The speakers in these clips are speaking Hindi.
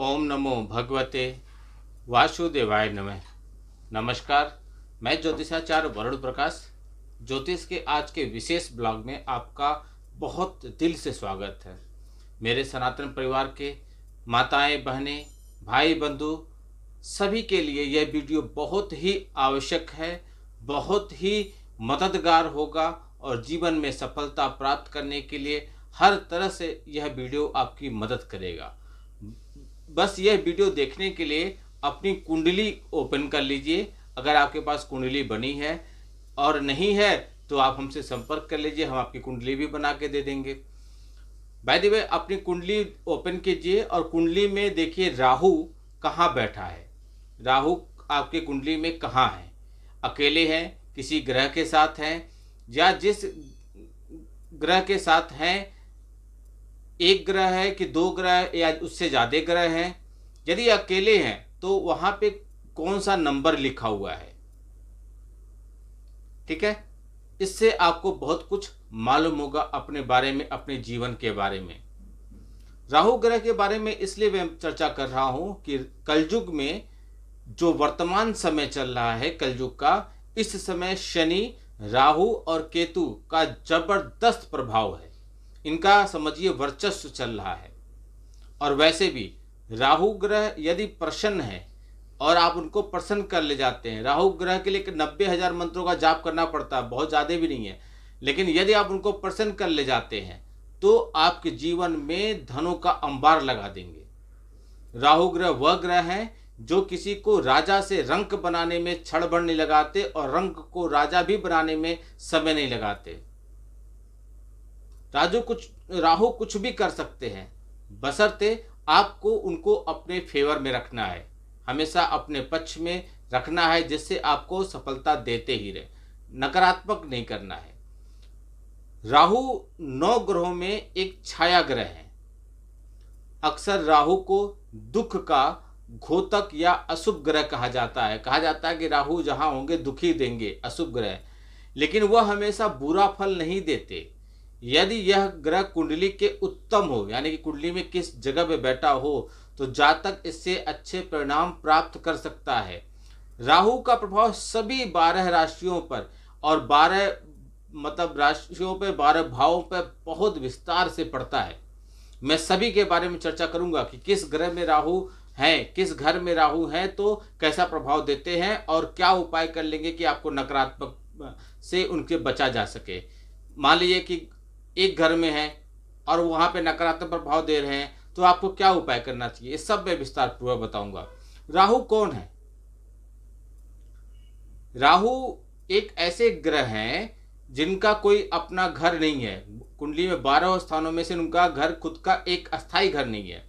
ओम नमो भगवते वासुदेवाय नमः। नमस्कार, मैं ज्योतिषाचार्य वरुण प्रकाश ज्योतिष के आज के विशेष ब्लॉग में आपका बहुत दिल से स्वागत है। मेरे सनातन परिवार के माताएं, बहनें, भाई, बंधु सभी के लिए यह वीडियो बहुत ही आवश्यक है, बहुत ही मददगार होगा और जीवन में सफलता प्राप्त करने के लिए हर तरह से यह वीडियो आपकी मदद करेगा। बस यह वीडियो देखने के लिए अपनी कुंडली ओपन कर लीजिए। अगर आपके पास कुंडली बनी है और नहीं है तो आप हमसे संपर्क कर लीजिए, हम आपकी कुंडली भी बना के दे देंगे। बाय द वे, अपनी कुंडली ओपन कीजिए और कुंडली में देखिए राहु कहाँ बैठा है। राहु आपकी कुंडली में कहाँ है? अकेले हैं, किसी ग्रह के साथ हैं, या जिस ग्रह के साथ हैं एक ग्रह है कि दो ग्रह या उससे ज़्यादा ग्रह हैं? यदि अकेले हैं तो वहाँ पे कौन सा नंबर लिखा हुआ है? ठीक है, इससे आपको बहुत कुछ मालूम होगा अपने बारे में, अपने जीवन के बारे में। राहु ग्रह के बारे में इसलिए मैं चर्चा कर रहा हूँ कि कलयुग में जो वर्तमान समय चल रहा है कलयुग का, इस समय शनि, राहु और केतु का जबरदस्त प्रभाव है। इनका समझिए वर्चस्व चल रहा है। और वैसे भी राहु ग्रह यदि प्रसन्न है और आप उनको प्रसन्न कर ले जाते हैं, राहु ग्रह के लिए 90,000 मंत्रों का जाप करना पड़ता है, बहुत ज़्यादा भी नहीं है, लेकिन यदि आप उनको प्रसन्न कर ले जाते हैं तो आपके जीवन में धनों का अंबार लगा देंगे। राहु ग्रह वह ग्रह है जो किसी को राजा से रंक बनाने में क्षण भर नहीं लगाते और रंक को राजा भी बनाने में समय नहीं लगाते। राहु कुछ भी कर सकते हैं, बशर्ते आपको उनको अपने फेवर में रखना है, हमेशा अपने पक्ष में रखना है, जिससे आपको सफलता देते ही रहे, नकारात्मक नहीं करना है। राहु 9 ग्रहों में एक छाया ग्रह है। अक्सर राहु को दुख का घोतक या अशुभ ग्रह कहा जाता है। कहा जाता है कि राहु जहां होंगे दुखी देंगे, अशुभ ग्रह, लेकिन वह हमेशा बुरा फल नहीं देते। यदि यह ग्रह कुंडली के उत्तम हो, यानी कि कुंडली में किस जगह पे बैठा हो, तो जातक इससे अच्छे परिणाम प्राप्त कर सकता है। राहु का प्रभाव सभी 12 राशियों पर और 12 राशियों पे 12 भावों पर बहुत विस्तार से पड़ता है। मैं सभी के बारे में चर्चा करूंगा कि किस ग्रह में राहु हैं, किस घर में राहु हैं तो कैसा प्रभाव देते हैं और क्या उपाय कर लेंगे कि आपको नकारात्मक से उनके बचा जा सके। मान लीजिए कि एक घर में है और वहां पे नकारात्मक प्रभाव दे रहे हैं तो आपको क्या उपाय करना चाहिए, इस सब मैं विस्तार पूर्वक बताऊंगा। राहु कौन है? राहु एक ऐसे ग्रह हैं जिनका कोई अपना घर नहीं है। कुंडली में 12 स्थानों में से उनका घर खुद का एक अस्थाई घर नहीं है।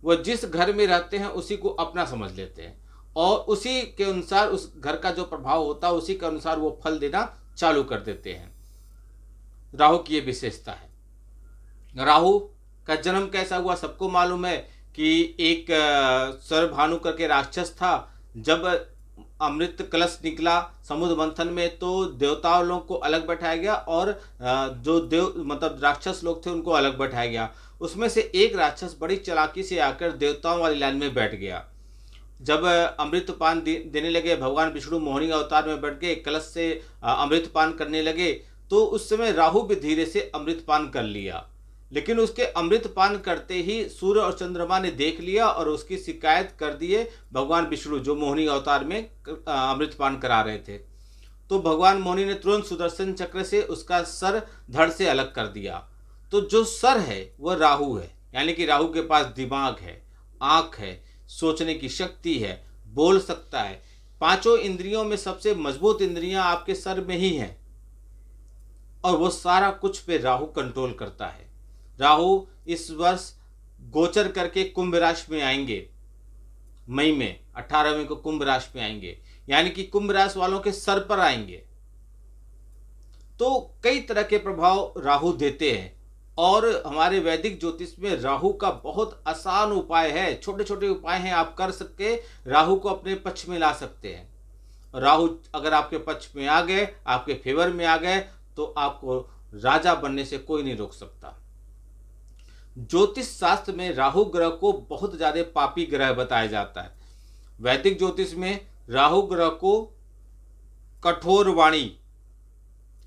वह जिस घर में रहते हैं उसी को अपना समझ लेते हैं और उसी के अनुसार उस घर का जो प्रभाव होता है उसी के अनुसार वो फल देना चालू कर देते हैं। राहु की ये विशेषता है। राहु का जन्म कैसा हुआ सबको मालूम है कि एक सर्वभानु करके राक्षस था। जब अमृत कलश निकला समुद्र मंथन में तो देवताओं लोग को अलग बैठाया गया और जो राक्षस लोग थे उनको अलग बैठाया गया। उसमें से एक राक्षस बड़ी चालाकी से आकर देवताओं वाली लाइन में बैठ गया। जब अमृत पान देने लगे, भगवान विष्णु मोहिनी अवतार में बैठ के कलश से अमृत पान करने लगे, तो उस समय राहु भी धीरे से अमृत पान कर लिया। लेकिन उसके अमृत पान करते ही सूर्य और चंद्रमा ने देख लिया और उसकी शिकायत कर दिए भगवान विष्णु, जो मोहिनी अवतार में अमृत पान करा रहे थे। तो भगवान मोहिनी ने तुरंत सुदर्शन चक्र से उसका सर धड़ से अलग कर दिया। तो जो सर है वह राहु है, यानी कि राहु के पास दिमाग है, आंख है, सोचने की शक्ति है, बोल सकता है। 5 इंद्रियों में सबसे मजबूत इंद्रियां आपके सर में ही हैं और वो सारा कुछ पे राहु कंट्रोल करता है। राहु इस वर्ष गोचर करके कुंभ राशि में आएंगे। मई में 18वें को कुंभ राशि में आएंगे, यानी कि कुंभ राशि वालों के सर पर आएंगे। तो कई तरह के प्रभाव राहु देते हैं और हमारे वैदिक ज्योतिष में राहु का बहुत आसान उपाय है। छोटे छोटे उपाय हैं, आप कर सके राहु को अपने पक्ष में ला सकते हैं। राहु अगर आपके पक्ष में आ गए, आपके फेवर में आ गए, तो आपको राजा बनने से कोई नहीं रोक सकता। ज्योतिष शास्त्र में राहु ग्रह को बहुत ज्यादा पापी ग्रह बताया जाता है। वैदिक ज्योतिष में राहु ग्रह को कठोर वाणी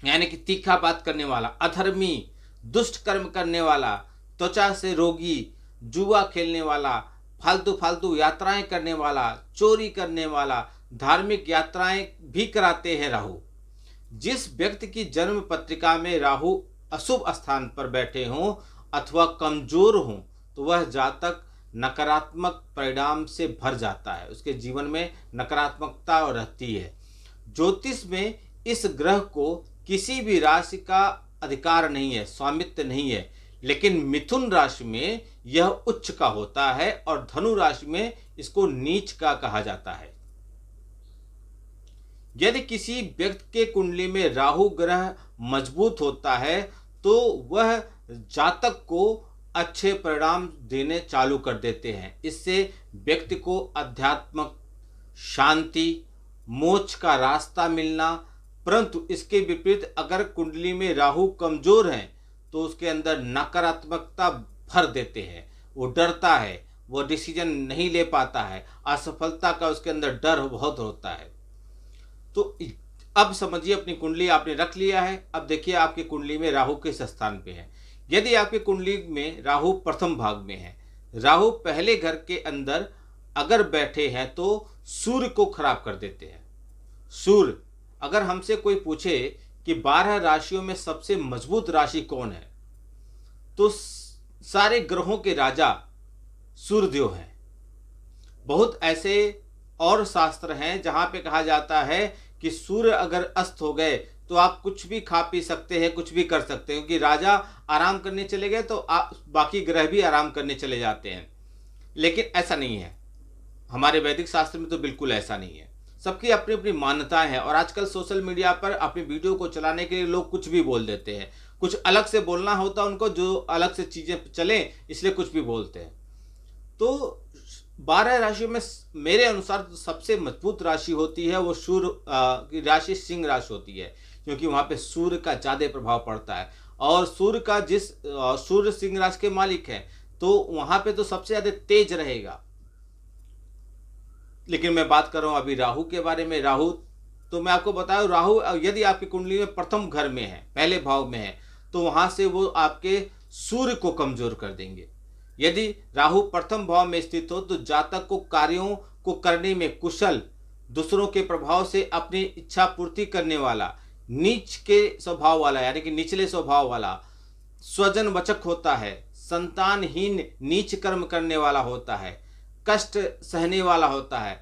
यानी कि तीखा बात करने वाला, अधर्मी, दुष्ट कर्म करने वाला, त्वचा से रोगी, जुआ खेलने वाला, फालतू फालतू यात्राएं करने वाला, चोरी करने वाला, धार्मिक यात्राएं भी कराते हैं राहु। जिस व्यक्ति की जन्म पत्रिका में राहु अशुभ स्थान पर बैठे हों अथवा कमजोर हों तो वह जातक नकारात्मक परिणाम से भर जाता है, उसके जीवन में नकारात्मकता रहती है। ज्योतिष में इस ग्रह को किसी भी राशि का अधिकार नहीं है, स्वामित्व नहीं है, लेकिन मिथुन राशि में यह उच्च का होता है और धनु राशि में इसको नीच का कहा जाता है। यदि किसी व्यक्ति के कुंडली में राहु ग्रह मजबूत होता है तो वह जातक को अच्छे परिणाम देने चालू कर देते हैं। इससे व्यक्ति को आध्यात्मिक शांति, मोक्ष का रास्ता मिलना, परंतु इसके विपरीत अगर कुंडली में राहु कमजोर है तो उसके अंदर नकारात्मकता भर देते हैं। वो डरता है, वो डिसीजन नहीं ले पाता है, असफलता का उसके अंदर डर बहुत होता है। तो अब समझिए, अपनी कुंडली आपने रख लिया है। अब देखिए आपकी कुंडली में राहु किस स्थान पे है। यदि आपकी कुंडली में राहु प्रथम भाग में है, राहु पहले घर के अंदर अगर बैठे हैं तो सूर्य को खराब कर देते हैं। सूर्य, अगर हमसे कोई पूछे कि 12 राशियों में सबसे मजबूत राशि कौन है तो सारे ग्रहों के राजा सूर्यदेव हैं। बहुत ऐसे और शास्त्र हैं जहां पे कहा जाता है कि सूर्य अगर अस्त हो गए तो आप कुछ भी खा पी सकते हैं, कुछ भी कर सकते हैं, क्योंकि राजा आराम करने चले गए तो आप बाकी ग्रह भी आराम करने चले जाते हैं। लेकिन ऐसा नहीं है, हमारे वैदिक शास्त्र में तो बिल्कुल ऐसा नहीं है। सबकी अपनी अपनी मान्यताएं हैं और आजकल सोशल मीडिया पर अपनी वीडियो को चलाने के लिए लोग कुछ भी बोल देते हैं। कुछ अलग से बोलना होता है उनको, जो अलग से चीजें चले इसलिए कुछ भी बोलते हैं। तो 12 राशियों में मेरे अनुसार सबसे मजबूत राशि होती है वो सूर्य की राशि सिंह राशि होती है, क्योंकि वहां पे सूर्य का ज्यादा प्रभाव पड़ता है और सूर्य सिंह राशि के मालिक है तो वहां पे तो सबसे ज्यादा तेज रहेगा। लेकिन मैं बात कर रहा हूं अभी राहु के बारे में। राहु तो मैं आपको बताऊं, राहु यदि आपकी कुंडली में प्रथम घर में है, पहले भाव में है, तो वहां से वो आपके सूर्य को कमजोर कर देंगे। यदि राहु प्रथम भाव में स्थित हो तो जातक को कार्यों को करने में कुशल, दूसरों के प्रभाव से अपनी इच्छा पूर्ति करने वाला, नीच के स्वभाव वाला यानी कि निचले स्वभाव वाला, स्वजन वचक होता है, संतानहीन नीच कर्म करने वाला होता है, कष्ट सहने वाला होता है,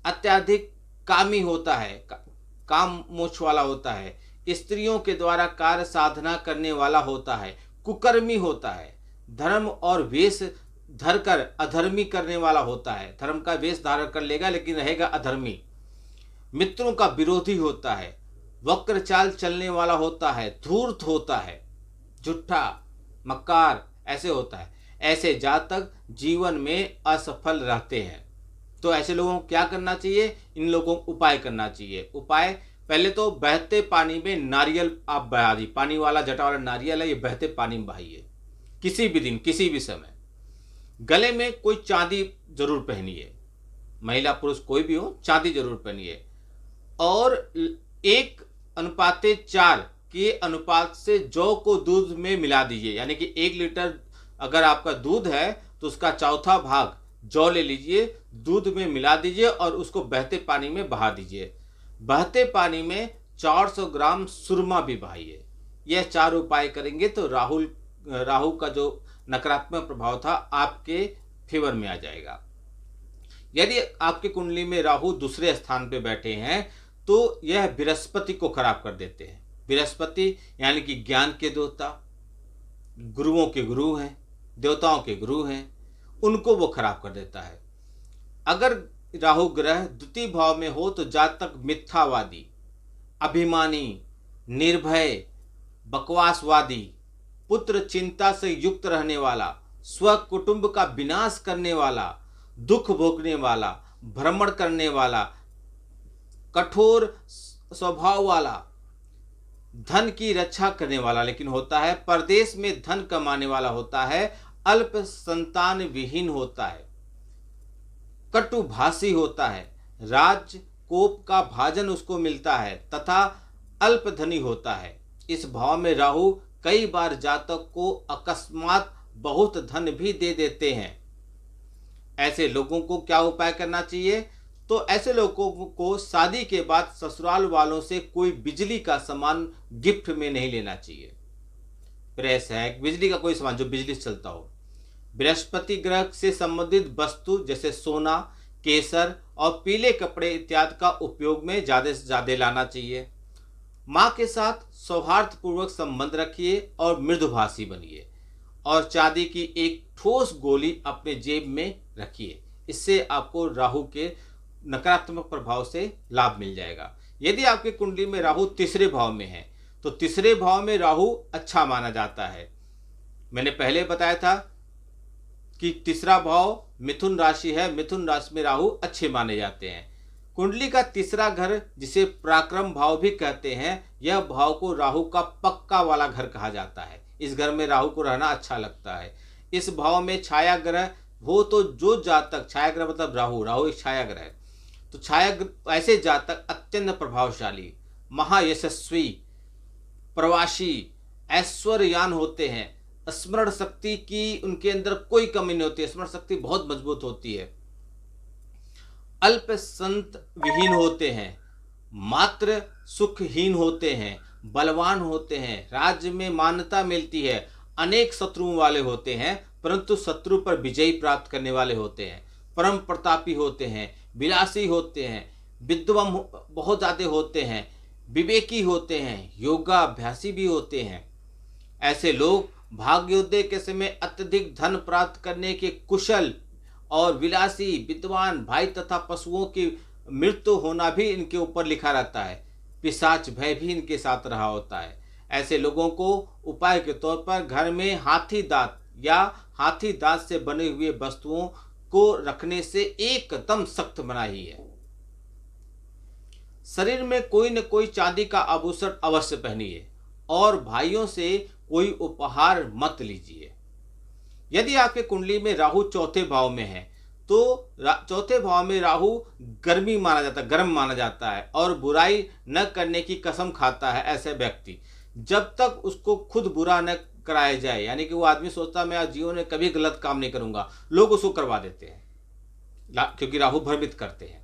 अत्यधिक कामी होता है, काम मोक्ष वाला होता है, स्त्रियों के द्वारा कार्य साधना करने वाला होता है, कुकर्मी होता है, धर्म और वेश धरकर अधर्मी करने वाला होता है। धर्म का वेश धारण कर लेगा लेकिन रहेगा अधर्मी, मित्रों का विरोधी होता है, वक्र चाल चलने वाला होता है, धूर्त होता है, झूठा, मक्कार ऐसे होता है। ऐसे जातक जीवन में असफल रहते हैं। तो ऐसे लोगों को क्या करना चाहिए? इन लोगों को उपाय करना चाहिए। उपाय, पहले तो बहते पानी में नारियल आप बहा दी, पानी वाला जटा वाला नारियल है, ये बहते पानी में बहाइए किसी भी दिन किसी भी समय। गले में कोई चांदी जरूर पहनिए, महिला पुरुष कोई भी हो, चांदी जरूर पहनिए। और 1:4 के अनुपात से जौ को दूध में मिला दीजिए, यानी कि 1 लीटर अगर आपका दूध है तो उसका चौथा भाग जौ ले लीजिए, दूध में मिला दीजिए और उसको बहते पानी में बहा दीजिए। बहते पानी में 400 ग्राम सुरमा भी बहाइए। यह 4 उपाय करेंगे तो राहु का जो नकारात्मक प्रभाव था आपके फेवर में आ जाएगा। यदि आपकी कुंडली में राहु दूसरे स्थान पे बैठे हैं तो यह बृहस्पति को खराब कर देते हैं। बृहस्पति यानी कि ज्ञान के देवता, गुरुओं के गुरु हैं, देवताओं के गुरु हैं, उनको वो खराब कर देता है। अगर राहु ग्रह द्वितीय भाव में हो तो जातक मिथ्यावादी, अभिमानी, निर्भय, बकवासवादी, पुत्र चिंता से युक्त रहने वाला, स्व कुटुंब का विनाश करने वाला, दुख भोगने वाला, भ्रमण करने वाला, कठोर स्वभाव वाला, धन की रक्षा करने वाला लेकिन होता है, परदेश में धन कमाने वाला होता है, अल्प संतान विहीन होता है, कटुभाषी होता है, राज कोप का भाजन उसको मिलता है तथा अल्पधनी होता है। इस भाव में राहु कई बार जातक को अकस्मात बहुत धन भी दे देते हैं। ऐसे लोगों को क्या उपाय करना चाहिए? तो ऐसे लोगों को शादी के बाद ससुराल वालों से कोई बिजली का सामान गिफ्ट में नहीं लेना चाहिए। प्रेस है, बिजली का कोई सामान जो बिजली से चलता हो। बृहस्पति ग्रह से संबंधित वस्तु जैसे सोना, केसर और पीले कपड़े इत्यादि का उपयोग में ज्यादा से ज्यादा लाना चाहिए। माँ के साथ सौहार्दपूर्वक संबंध रखिए और मृदुभाषी बनिए और चांदी की एक ठोस गोली अपने जेब में रखिए। इससे आपको राहु के नकारात्मक प्रभाव से लाभ मिल जाएगा। यदि आपकी कुंडली में राहु तीसरे भाव में है तो तीसरे भाव में राहु अच्छा माना जाता है। मैंने पहले बताया था कि तीसरा भाव मिथुन राशि है, मिथुन राशि में राहु अच्छे माने जाते हैं। कुंडली का तीसरा घर जिसे पराक्रम भाव भी कहते हैं, यह भाव को राहु का पक्का वाला घर कहा जाता है। इस घर में राहु को रहना अच्छा लगता है। इस भाव में छाया ग्रह हो तो जो जातक, छाया ग्रह मतलब राहु, राहु एक छाया ग्रह है, तो छाया ऐसे जातक अत्यंत प्रभावशाली, महायशस्वी, प्रवासी, ऐश्वर्यवान होते हैं। स्मरण शक्ति की उनके अंदर कोई कमी नहीं होती है, स्मरण शक्ति बहुत मजबूत होती है। अल्प संत विहीन होते हैं, मात्र सुखहीन होते हैं, बलवान होते हैं, राज्य में मान्यता मिलती है, अनेक शत्रुओं वाले होते हैं परंतु शत्रु पर विजय प्राप्त करने वाले होते हैं, परम प्रतापी होते हैं, विलासी होते हैं, विद्वान बहुत ज़्यादा होते हैं, विवेकी होते हैं, योगाभ्यासी भी होते हैं। ऐसे लोग भाग्योदय के समय अत्यधिक धन प्राप्त करने के कुशल और विलासी, विद्वान, भाई तथा पशुओं की मृत्यु होना भी इनके ऊपर लिखा रहता है। पिशाच भय भी इनके साथ रहा होता है। ऐसे लोगों को उपाय के तौर पर घर में हाथी दांत या हाथी दांत से बने हुए वस्तुओं को रखने से एकदम सख्त मनाही है। शरीर में कोई न कोई चांदी का आभूषण अवश्य पहनिए और भाइयों से कोई उपहार मत लीजिए। यदि आपके कुंडली में राहु चौथे भाव में है तो चौथे भाव में राहु गर्मी माना जाता है, गर्म माना जाता है और बुराई न करने की कसम खाता है। ऐसे व्यक्ति जब तक उसको खुद बुरा न कराया जाए, यानी कि वो आदमी सोचता मैं आज जीवन में कभी गलत काम नहीं करूंगा, लोग उसको करवा देते हैं क्योंकि राहु भ्रमित करते हैं।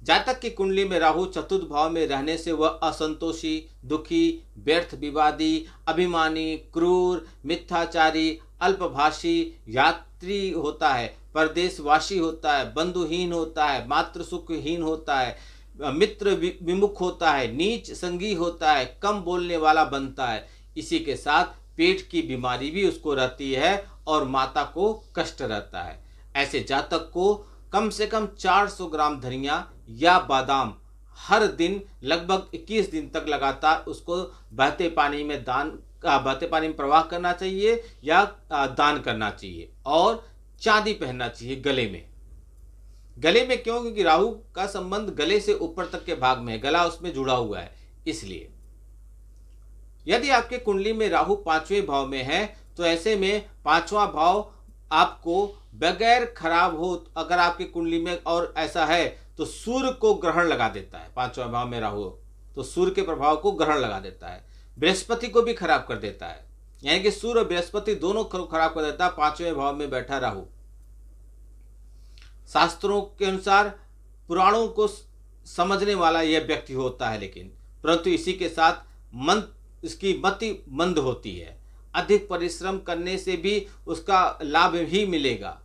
जातक की कुंडली में राहु चतुर्थ भाव में रहने से वह असंतोषी, दुखी, व्यर्थ विवादी, अभिमानी, क्रूर, मिथ्याचारी, अल्पभाषी, यात्री होता है, परदेशवासी होता है, बंधुहीन होता है, मातृ सुखहीन होता है, मित्र विमुख होता है, नीच संगी होता है, कम बोलने वाला बनता है। इसी के साथ पेट की बीमारी भी उसको रहती है और माता को कष्ट रहता है। ऐसे जातक को कम से कम 400 ग्राम धनिया या बादाम हर दिन लगभग 21 दिन तक लगातार उसको बहते पानी में प्रवाह करना चाहिए या दान करना चाहिए। और चांदी पहनना चाहिए गले में। गले में क्यों? क्योंकि राहु का संबंध गले से ऊपर तक के भाग में है, गला उसमें जुड़ा हुआ है, इसलिए। यदि आपके कुंडली में राहु 5वें भाव में है तो ऐसे में 5वां भाव आपको बगैर खराब हो, अगर आपकी कुंडली में और ऐसा है तो सूर्य को ग्रहण लगा देता है। 5वां भाव में राहु तो सूर्य के प्रभाव को ग्रहण लगा देता है, बृहस्पति को भी खराब कर देता है, यानी कि सूर्य और बृहस्पति दोनों खराब कर देता है 5वें भाव में बैठा राहु। शास्त्रों के अनुसार पुराणों को समझने वाला यह व्यक्ति होता है, लेकिन परंतु इसी के साथ इसकी मति मंद होती है। अधिक परिश्रम करने से भी उसका लाभ ही मिलेगा।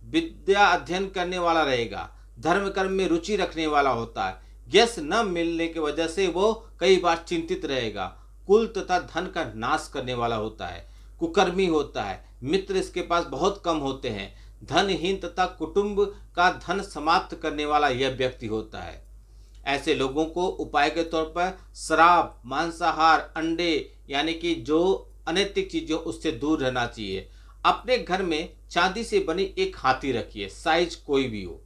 विद्या अध्ययन करने वाला रहेगा, धर्म कर्म में रुचि रखने वाला होता है। यश न मिलने की वजह से वो कई बार चिंतित रहेगा। कुल तथा धन का नाश करने वाला होता है, कुकर्मी होता है, मित्र इसके पास बहुत कम होते हैं, धनहीन तथा कुटुंब का धन समाप्त करने वाला यह व्यक्ति होता है। ऐसे लोगों को उपाय के तौर पर शराब, मांसाहार, अंडे यानी कि जो अनैतिक चीजों उससे दूर रहना चाहिए। अपने घर में चांदी से बनी एक हाथी रखिए, साइज कोई भी हो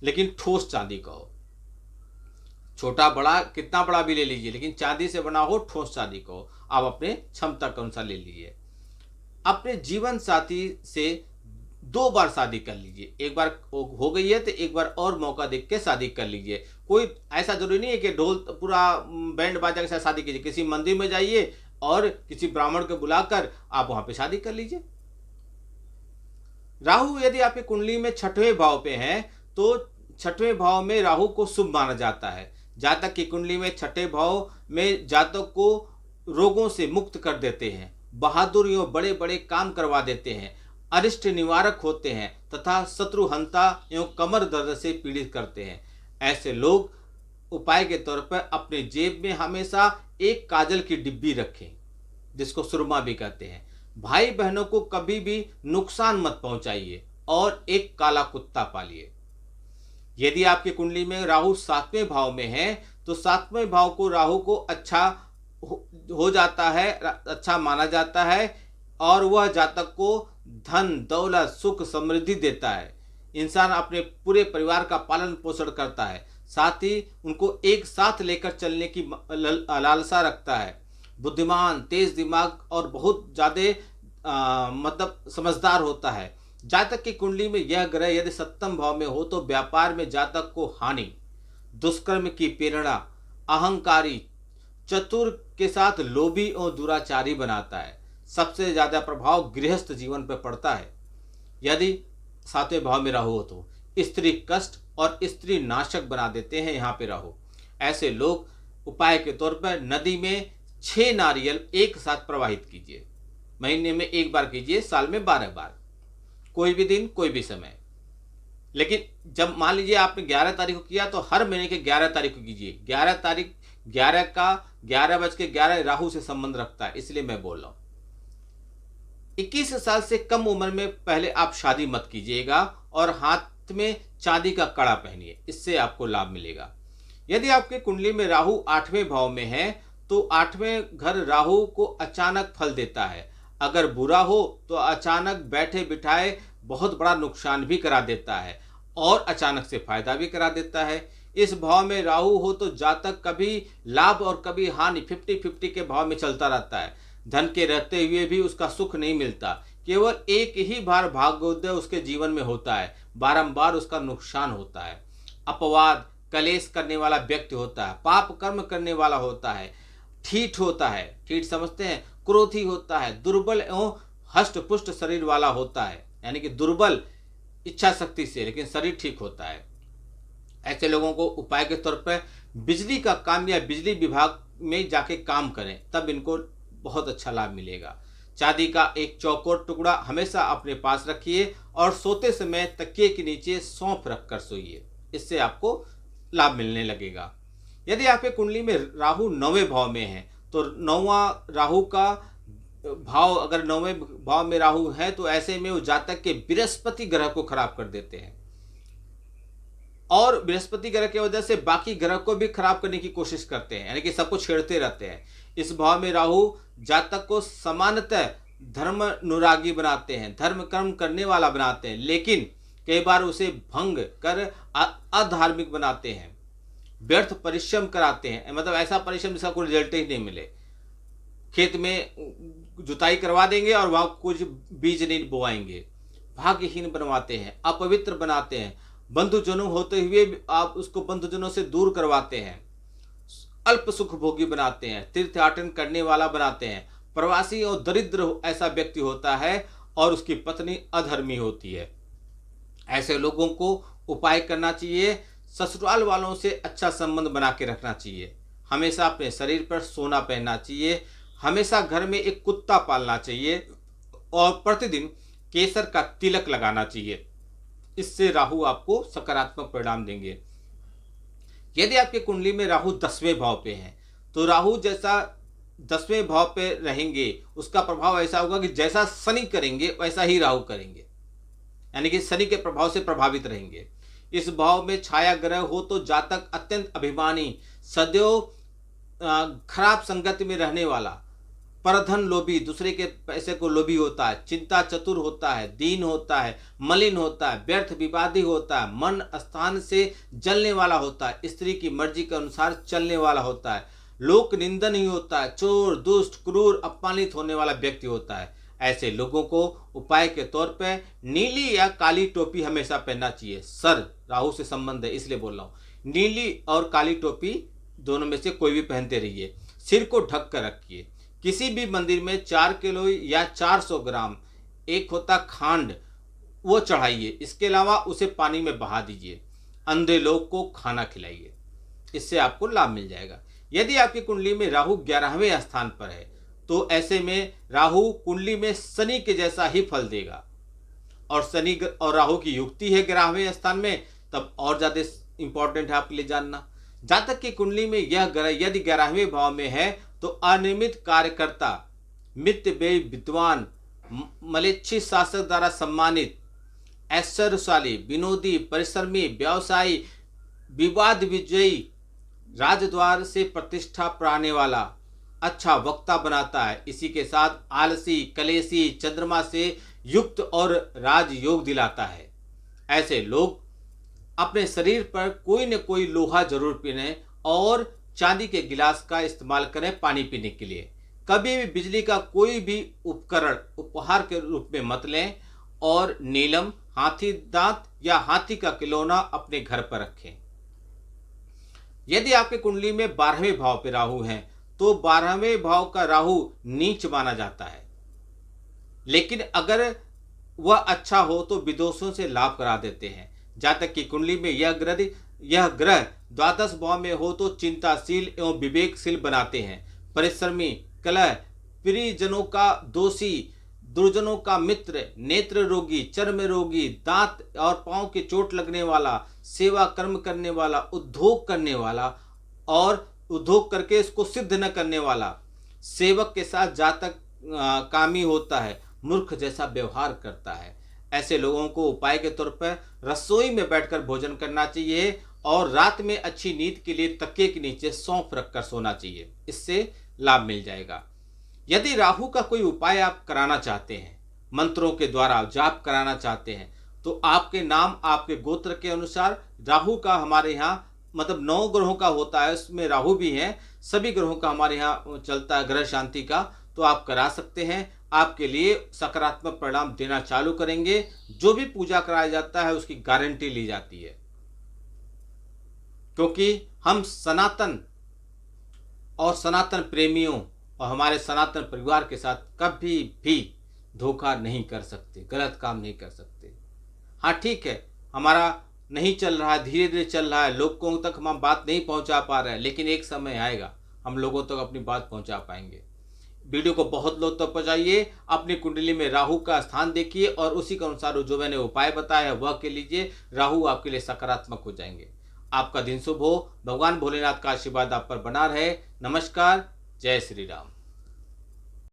लेकिन ठोस चांदी का हो। छोटा बड़ा कितना बड़ा भी ले लीजिए, लेकिन चांदी से बना हो, ठोस चांदी का हो। आप अपने क्षमता के अनुसार ले लीजिए। अपने जीवन साथी से 2 बार शादी कर लीजिए। एक बार हो गई है तो एक बार और मौका देख के शादी कर लीजिए। कोई ऐसा ज़रूरी नहीं है कि ढोल पूरा बैंड बाजा के साथ शादी कीजिए। किसी मंदिर में जाइए और किसी ब्राह्मण को बुलाकर आप वहाँ पे शादी कर लीजिए। राहु यदि आपकी कुंडली में 6वें भाव पे है तो 6वें भाव में राहु को शुभ माना जाता है। जातक की कुंडली में 6ठे भाव में जातक को रोगों से मुक्त कर देते हैं, बहादुर एवं बड़े बड़े काम करवा देते हैं, अरिष्ट निवारक होते हैं तथा शत्रुहंता एवं कमर दर्द से पीड़ित करते हैं। ऐसे लोग उपाय के तौर पर अपने जेब में हमेशा एक काजल की डिब्बी रखें, जिसको सुरमा भी कहते हैं। भाई बहनों को कभी भी नुकसान मत पहुंचाइए और एक काला कुत्ता पालिए। यदि आपकी कुंडली में राहु 7वें भाव में है तो 7वें भाव को राहु को अच्छा हो जाता है, अच्छा माना जाता है और वह जातक को धन दौलत सुख समृद्धि देता है। इंसान अपने पूरे परिवार का पालन पोषण करता है, साथ ही उनको एक साथ लेकर चलने की लालसा रखता है। बुद्धिमान, तेज दिमाग और बहुत ज़्यादा मतलब समझदार होता है। जातक की कुंडली में यह ग्रह यदि 7वें भाव में हो तो व्यापार में जातक को हानि, दुष्कर्म की प्रेरणा, अहंकारी, चतुर के साथ लोभी और दुराचारी बनाता है। सबसे ज्यादा प्रभाव गृहस्थ जीवन पर पड़ता है। यदि 7वें भाव में राहु हो तो स्त्री कष्ट और स्त्री नाशक बना देते हैं यहाँ पे राहु। ऐसे लोग उपाय के तौर पर नदी में 6 नारियल एक साथ प्रवाहित कीजिए। महीने में 1 बार कीजिए, साल में 12 बार, कोई भी दिन कोई भी समय। लेकिन जब मान लीजिए आपने 11 तारीख को किया तो हर महीने के 11 तारीख को कीजिए। 11 तारीख 11 का 11:11 राहु से संबंध रखता है, इसलिए मैं बोल रहा हूं। 21 साल से कम उम्र में पहले आप शादी मत कीजिएगा और हाथ में चांदी का कड़ा पहनिए, इससे आपको लाभ मिलेगा। यदि आपके कुंडली में राहु 8वें भाव में है तो 8वें घर राहु को अचानक फल देता है। अगर बुरा हो तो अचानक बैठे बिठाए बहुत बड़ा नुकसान भी करा देता है और अचानक से फायदा भी करा देता है। इस भाव में राहु हो तो जातक कभी लाभ और कभी हानि 50-50 के भाव में चलता रहता है। धन के रहते हुए भी उसका सुख नहीं मिलता, केवल एक ही बार भाग्योदय उसके जीवन में होता है, बारंबार उसका नुकसान होता है। अपवाद, कलेश करने वाला व्यक्ति होता है, पाप कर्म करने वाला होता है, ठीठ होता है, ठीठ समझते हैं, क्रोधी होता है, दुर्बल एवं हष्ट पुष्ट शरीर वाला होता है, यानी कि दुर्बल इच्छा शक्ति से लेकिन शरीर ठीक होता है। ऐसे लोगों को उपाय के तौर पर बिजली का काम या बिजली विभाग में जाके काम करें, तब इनको बहुत अच्छा लाभ मिलेगा। चांदी का एक चौकोर टुकड़ा हमेशा अपने पास रखिए और सोते समय तकिए के नीचे सौंफ रखकर सोइए, इससे आपको लाभ मिलने लगेगा। यदि आपके कुंडली में राहु 9वें भाव में है तो 9वां राहु का भाव, अगर 9वें भाव में राहु है तो ऐसे में वो जातक के बृहस्पति ग्रह को खराब कर देते हैं और बृहस्पति ग्रह की वजह से बाकी ग्रह को भी खराब करने की कोशिश करते हैं, यानी कि सबको छेड़ते रहते हैं। इस भाव में राहु जातक को समानतः धर्म अनुरागी बनाते हैं, धर्म कर्म करने वाला बनाते हैं, लेकिन कई बार उसे भंग कर अधार्मिक बनाते हैं, व्यर्थ परिश्रम कराते हैं, मतलब ऐसा परिश्रम जिसका कोई रिजल्ट ही नहीं मिले। खेत में जुताई करवा देंगे और वहां कुछ बीज नहीं बोआएंगे, भाग्यहीन बनवाते हैं, अपवित्र बनाते हैं, बंधुजनों होते हुए आप उसको बंधुजनों से दूर करवाते हैं, अल्प सुख भोगी बनाते हैं, तीर्थयाटन करने वाला बनाते हैं, प्रवासी और दरिद्र ऐसा व्यक्ति होता है और उसकी पत्नी अधर्मी होती है। ऐसे लोगों को उपाय करना चाहिए, ससुराल वालों से अच्छा संबंध बना के रखना चाहिए, हमेशा अपने शरीर पर सोना पहनना चाहिए, हमेशा घर में एक कुत्ता पालना चाहिए और प्रतिदिन केसर का तिलक लगाना चाहिए। इससे राहु आपको सकारात्मक परिणाम देंगे। यदि आपके कुंडली में राहु 10वें भाव पे है तो राहु जैसा 10वें भाव पे रहेंगे उसका प्रभाव ऐसा होगा कि जैसा शनि करेंगे वैसा ही राहु करेंगे, यानी कि शनि के प्रभाव से प्रभावित रहेंगे। इस भाव में छाया ग्रह हो तो जातक अत्यंत अभिमानी, सदैव खराब संगति में रहने वाला, परधन लोभी, दूसरे के पैसे को लोभी होता है, चिंता चतुर होता है, दीन होता है, मलिन होता है, व्यर्थ विवादी होता है, मन स्थान से जलने वाला होता है, स्त्री की मर्जी के अनुसार चलने वाला होता है, लोक निंदन ही होता है, चोर, दुष्ट, क्रूर, अपमानित होने वाला व्यक्ति होता है। ऐसे लोगों को उपाय के तौर पर नीली या काली टोपी हमेशा पहनना चाहिए। सर राहु से संबंध है इसलिए बोल रहा हूँ। नीली और काली टोपी दोनों में से कोई भी पहनते रहिए। सिर को ढक कर रखिए। किसी भी मंदिर में 4 किलो या 400 ग्राम एक होता खांड, वो चढ़ाइए। इसके अलावा उसे पानी में बहा दीजिए। अंधे लोग को खाना खिलाइए, इससे आपको लाभ मिल जाएगा। यदि आपकी कुंडली में राहु 11वें स्थान पर है तो ऐसे में राहु कुंडली में शनि के जैसा ही फल देगा, और शनि और राहु की युक्ति है 11वें स्थान में, तब और ज्यादा इंपॉर्टेंट है आपके लिए जानना। जातक की कुंडली में यह ग्रह यदि 11वें भाव में है तो अनियमित कार्यकर्ता, मित्र व्यय विद्वान, मलेच्छी शासक द्वारा सम्मानित, ऐश्वर्यशाली, विनोदी, परिश्रमी, व्यवसायी, विवाद विजयी, राजद्वार से प्रतिष्ठा पाने वाला, अच्छा वक्ता बनाता है। इसी के साथ आलसी, कलेशी, चंद्रमा से युक्त और राजयोग दिलाता है। ऐसे लोग अपने शरीर पर कोई न कोई लोहा जरूर पहने और चांदी के गिलास का इस्तेमाल करें पानी पीने के लिए। कभी भी बिजली का कोई भी उपकरण उपहार के रूप में मत लें, और नीलम, हाथी दांत या हाथी का खिलौना अपने घर पर रखें। यदि आपके कुंडली में 12वें भाव पे राहु है तो 12वें भाव का राहु नीच माना जाता है, लेकिन अगर वह अच्छा हो तो विदोषों से लाभ करा देते हैं। जातक की कुंडली में यह ग्रह द्वादश भाव में हो तो चिंताशील एवं विवेकशील बनाते हैं। परिश्रमी, कलह, प्रियजनों का दोषी, दुर्जनों का मित्र, नेत्र रोगी, चर्म रोगी, दांत और पांव की चोट लगने वाला, सेवा कर्म करने वाला, उद्योग करने वाला और उद्योग करके इसको सिद्ध न करने वाला, सेवक के साथ जातक कामी होता है, मूर्ख जैसा व्यवहार करता है। ऐसे लोगों को उपाय के तौर पर रसोई में बैठकर भोजन करना चाहिए और रात में अच्छी नींद के लिए तकिए के नीचे सौंफ रखकर सोना चाहिए, इससे लाभ मिल जाएगा। यदि राहु का कोई उपाय आप कराना चाहते हैं, मंत्रों के द्वारा जाप कराना चाहते हैं, तो आपके नाम, आपके गोत्र के अनुसार राहु का हमारे यहाँ मतलब 9 ग्रहों का होता है, उसमें राहु भी है, सभी ग्रहों का हमारे यहाँ चलता है ग्रह शांति का, तो आप करा सकते हैं। आपके लिए सकारात्मक परिणाम देना चालू करेंगे। जो भी पूजा कराया जाता है उसकी गारंटी ली जाती है, क्योंकि हम सनातन और सनातन प्रेमियों और हमारे सनातन परिवार के साथ कभी भी धोखा नहीं कर सकते, गलत काम नहीं कर सकते। हाँ ठीक है, हमारा नहीं चल रहा है, धीरे धीरे चल रहा है, लोगों तक हम बात नहीं पहुंचा पा रहे हैं, लेकिन एक समय आएगा हम लोगों तक अपनी बात पहुंचा पाएंगे। वीडियो को बहुत लोग तक पहुंचाइए। अपनी कुंडली में राहु का स्थान देखिए और उसी के अनुसार जो मैंने उपाय बताया है वह के लीजिए। राहु आपके लिए सकारात्मक हो जाएंगे। आपका दिन शुभ हो। भगवान भोलेनाथ का आशीर्वाद आप पर बना रहे। नमस्कार। जय श्री राम।